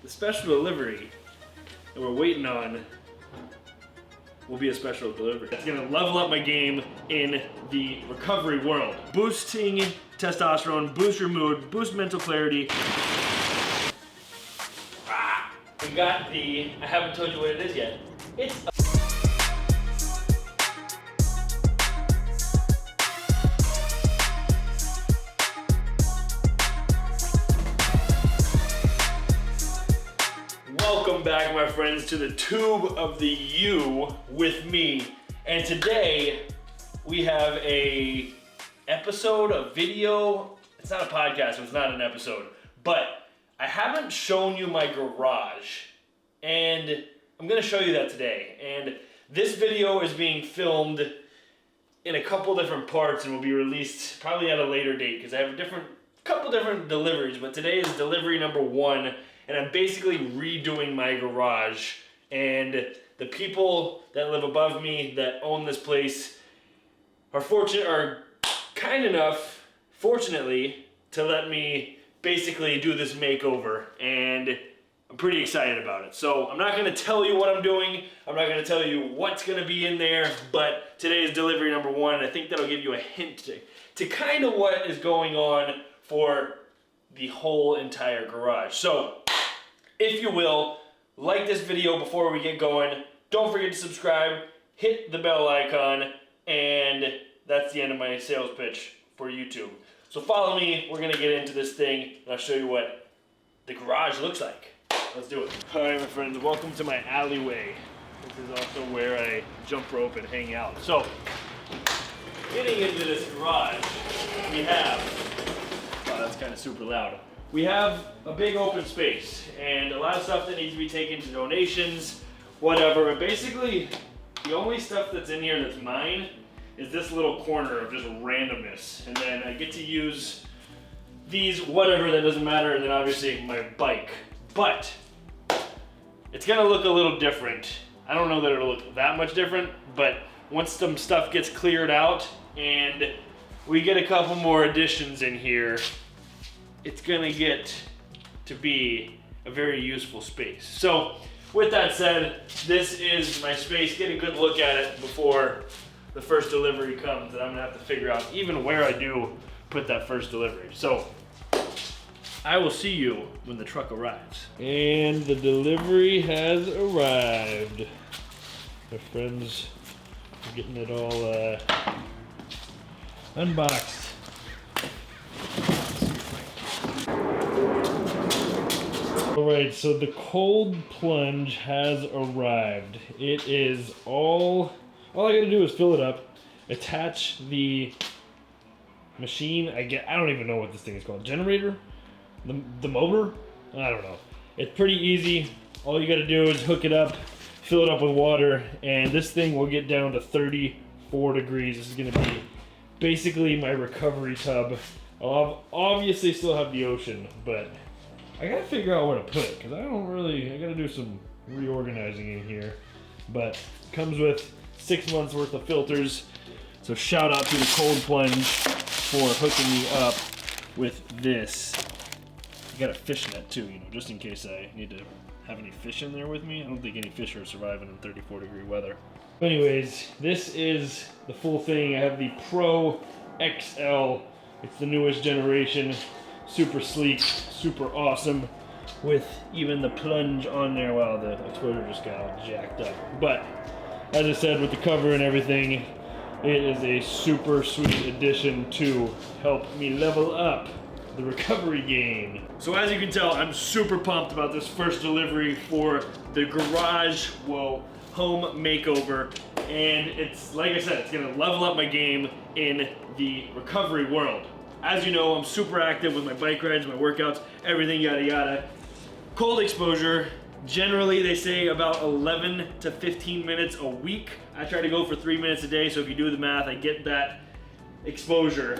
the special delivery that we're waiting on will be a special delivery. It's gonna level up my game in the recovery world. Boosting testosterone, boost your mood, boost mental clarity. We got the, I haven't told you what it is yet. It's a Welcome back, my friends, to the tube of the U with me. And today we have a episode, a video. It's not a podcast, so it's not an episode. But I haven't shown you my garage, and I'm gonna show you that today. And this video is being filmed in a couple different parts and will be released probably at a later date because I have a couple different deliveries. But today is delivery number 1. And I'm basically redoing my garage, and the people that live above me that own this place are kind enough, fortunately, to let me basically do this makeover, and I'm pretty excited about it. So I'm not gonna tell you what I'm doing, I'm not gonna tell you what's gonna be in there, but today is delivery number 1, and I think that'll give you a hint to kind of what is going on for the whole entire garage. So, if you will, like this video before we get going. Don't forget to subscribe, hit the bell icon, and that's the end of my sales pitch for YouTube. So follow me, we're gonna get into this thing, and I'll show you what the garage looks like. Let's do it. All right, my friends, welcome to my alleyway. This is also where I jump rope and hang out. So, getting into this garage, we have, wow, that's kind of super loud. We have a big open space and a lot of stuff that needs to be taken to donations, whatever. But basically, the only stuff that's in here that's mine is this little corner of just randomness. And then I get to use these, whatever, that doesn't matter. And then obviously my bike. But it's gonna look a little different. I don't know that it'll look that much different, but once some stuff gets cleared out and we get a couple more additions in here, it's gonna get to be a very useful space. So with that said, this is my space. Get a good look at it before the first delivery comes, and I'm gonna have to figure out even where I do put that first delivery. So I will see you when the truck arrives. And the delivery has arrived. My friends are getting it all unboxed. Alright, so the cold plunge has arrived. It is all I gotta do is fill it up, attach the machine. I don't even know what this thing is called. Generator? The motor? I don't know. It's pretty easy. All you gotta do is hook it up, fill it up with water, and this thing will get down to 34 degrees. This is gonna be basically my recovery tub. I'll obviously still have the ocean, but I gotta figure out where to put it, because I gotta do some reorganizing in here. But it comes with 6 months worth of filters. So shout out to the Cold Plunge for hooking me up with this. I got a fish net too, just in case I need to have any fish in there with me. I don't think any fish are surviving in 34-degree weather. Anyways, this is the full thing. I have the Pro XL. It's the newest generation. Super sleek, super awesome, with even the plunge on there. Wow, the exposure just got all jacked up. But as I said, with the cover and everything, it is a super sweet addition to help me level up the recovery game. So as you can tell, I'm super pumped about this first delivery for the garage, home makeover. And it's, like I said, it's gonna level up my game in the recovery world. As you know, I'm super active with my bike rides, my workouts, everything yada yada. Cold exposure, generally they say about 11 to 15 minutes a week. I try to go for 3 minutes a day, so if you do the math, I get that exposure.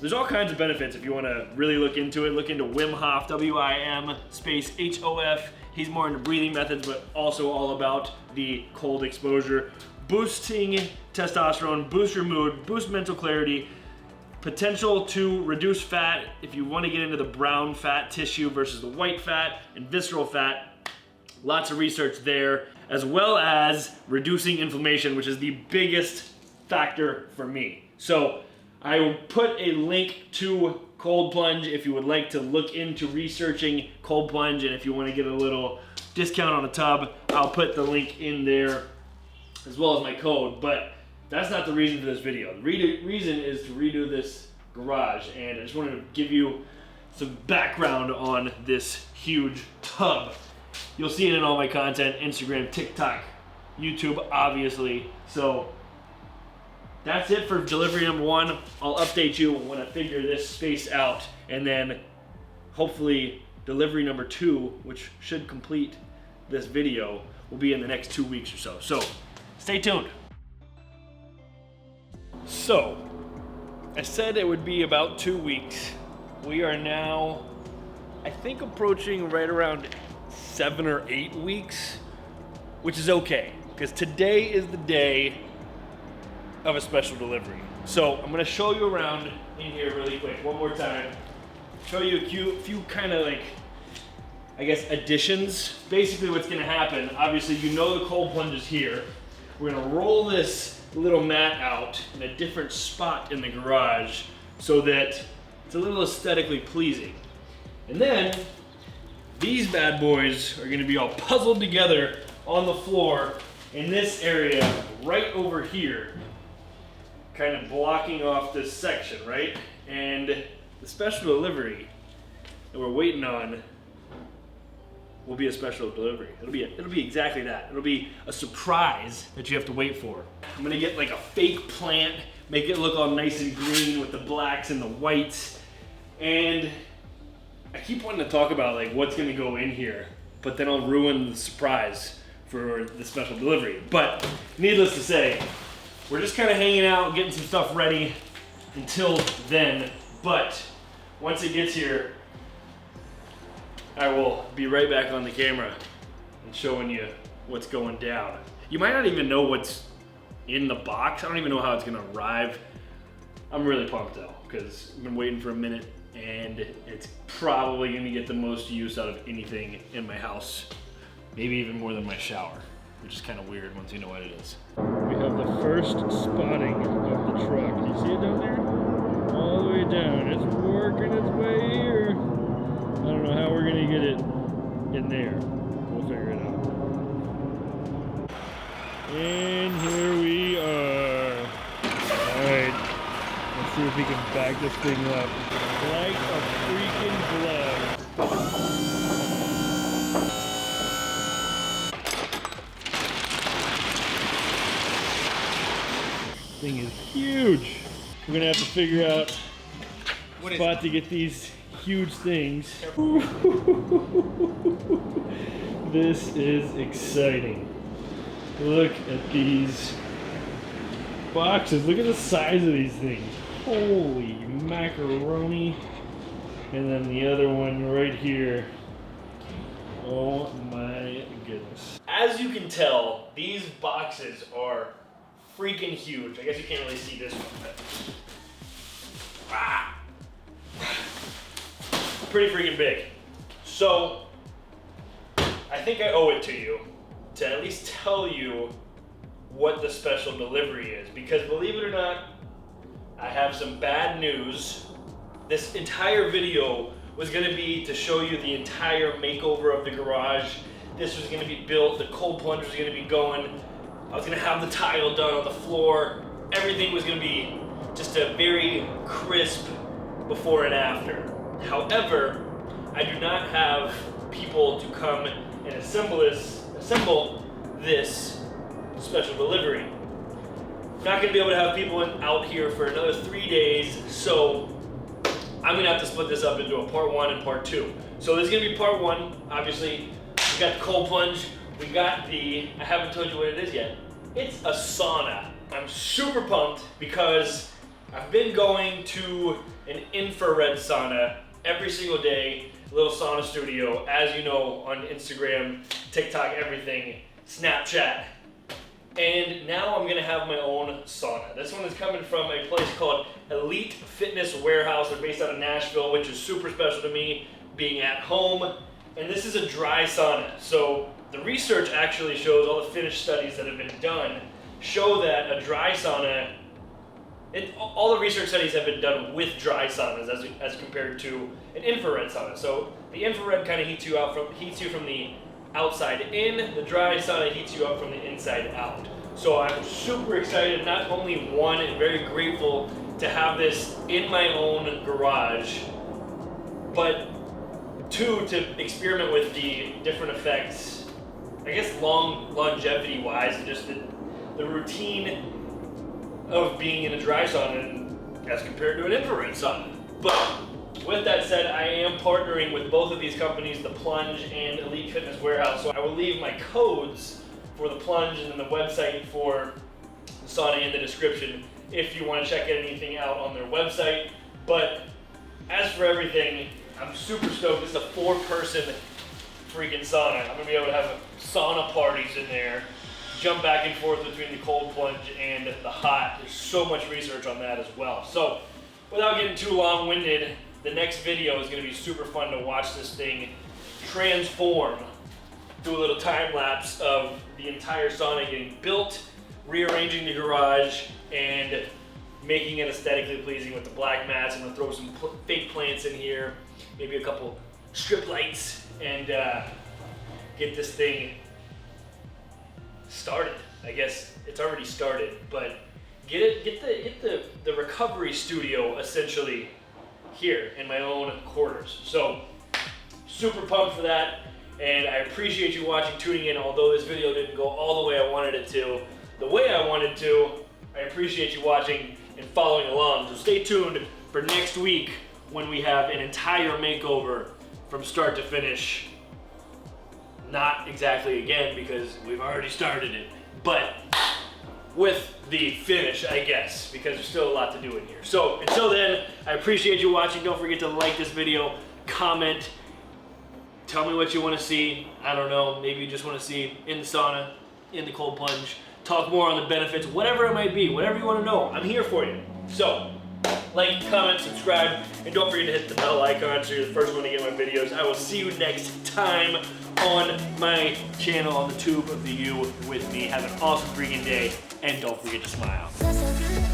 There's all kinds of benefits if you want to really look into it. Look into Wim Hof, W-I-M space H-O-F. He's more into breathing methods, but also all about the cold exposure. Boosting testosterone, boost your mood, boost mental clarity. Potential to reduce fat if you want to get into the brown fat tissue versus the white fat and visceral fat. Lots of research there, as well as reducing inflammation, which is the biggest factor for me. So I will put a link to cold plunge if you would like to look into researching cold plunge, and if you want to get a little discount on a tub, I'll put the link in there as well as my code. But that's not the reason for this video. The reason is to redo this garage, and I just wanted to give you some background on this huge tub. You'll see it in all my content, Instagram, TikTok, YouTube, obviously. So that's it for delivery number 1. I'll update you when I figure this space out, and then hopefully delivery number 2, which should complete this video, will be in the next 2 weeks or so. So stay tuned. So, I said it would be about 2 weeks. We are now, I think, approaching right around 7 or 8 weeks, which is okay, because today is the day of a special delivery. So, I'm gonna show you around in here really quick, one more time. Show you a few kind of like, I guess, additions. Basically what's gonna happen, obviously you know the cold plunge is here. We're gonna roll this little mat out in a different spot in the garage so that it's a little aesthetically pleasing. And then these bad boys are gonna be all puzzled together on the floor in this area right over here, kind of blocking off this section, right? And the special delivery that we're waiting on will be a special delivery. It'll be exactly that. It'll be a surprise that you have to wait for. I'm gonna get like a fake plant, make it look all nice and green with the blacks and the whites. And I keep wanting to talk about like what's gonna go in here, but then I'll ruin the surprise for the special delivery. But needless to say, we're just kind of hanging out, getting some stuff ready until then. But once it gets here, I will be right back on the camera and showing you what's going down. You might not even know what's in the box. I don't even know how it's gonna arrive. I'm really pumped though, because I've been waiting for a minute, and it's probably gonna get the most use out of anything in my house. Maybe even more than my shower, which is kind of weird once you know what it is. We have the first spotting of the truck. Do you see it down there? All the way down. It's working its way here. I don't know how we're gonna get it in there. We'll figure it out. And here we are. Alright, let's see if we can back this thing up. Like a freaking glove. Thing is huge. We're gonna have to figure out a spot to get these huge things. This is exciting. Look at these boxes. Look at the size of these things. Holy macaroni. And then the other one right here. Oh my goodness. As you can tell, these boxes are freaking huge. I guess you can't really see this one, but pretty freaking big. So I think I owe it to you to at least tell you what the special delivery is, because believe it or not, I have some bad news. This entire video was gonna be to show you the entire makeover of the garage. This was gonna be built, the cold plunge was gonna be going, I was gonna have the tile done on the floor. Everything was gonna be just a very crisp before and after. However, I do not have people to come and assemble this special delivery. Not gonna be able to have people out here for another 3 days, so I'm gonna have to split this up into a part 1 and part 2. So this is gonna be part 1, obviously. We got the cold plunge, we got I haven't told you what it is yet. It's a sauna. I'm super pumped because I've been going to an infrared sauna every single day, little sauna studio, as you know, on Instagram, TikTok, everything, Snapchat. And now I'm gonna have my own sauna. This one is coming from a place called Elite Fitness Warehouse. They're based out of Nashville, which is super special to me, being at home. And this is a dry sauna. So the research actually shows, all the finished studies that have been done show that a dry sauna, all the research studies have been done with dry saunas as compared to an infrared sauna. So the infrared kind of heats you from the outside in. The dry sauna heats you up from the inside out. So I'm super excited, not only one, and very grateful to have this in my own garage, but two, to experiment with the different effects, I guess longevity wise, and just the routine of being in a dry sauna as compared to an infrared sauna. But with that said, I am partnering with both of these companies, the Plunge and Elite Fitness Warehouse. So I will leave my codes for the Plunge and then the website for the sauna in the description if you want to check anything out on their website. But as for everything, I'm super stoked. This is a 4-person freaking sauna. I'm gonna be able to have sauna parties in there, jump back and forth between the cold plunge and the hot. There's so much research on that as well. So without getting too long-winded, the next video is going to be super fun to watch this thing transform. Do a little time lapse of the entire sauna getting built, rearranging the garage, and making it aesthetically pleasing with the black mats. I'm going to throw some fake plants in here, maybe a couple strip lights, and get this thing started. I guess it's already started, but get the recovery studio essentially here in my own quarters. So super pumped for that, and I appreciate you watching, tuning in. Although this video didn't go all the way I wanted it to, the way I wanted to, I appreciate you watching and following along. So stay tuned for next week when we have an entire makeover from start to finish. Not exactly again, because we've already started it, but with the finish, I guess, because there's still a lot to do in here. So until then, I appreciate you watching. Don't forget to like this video, comment, tell me what you want to see. I don't know, maybe you just want to see in the sauna, in the cold plunge, talk more on the benefits, whatever it might be, whatever you want to know, I'm here for you. So like, comment, subscribe, and don't forget to hit the bell icon so you're the first one to get my videos. I will see you next time on my channel, on the tube of the U with me. Have an awesome freaking day, and don't forget to smile.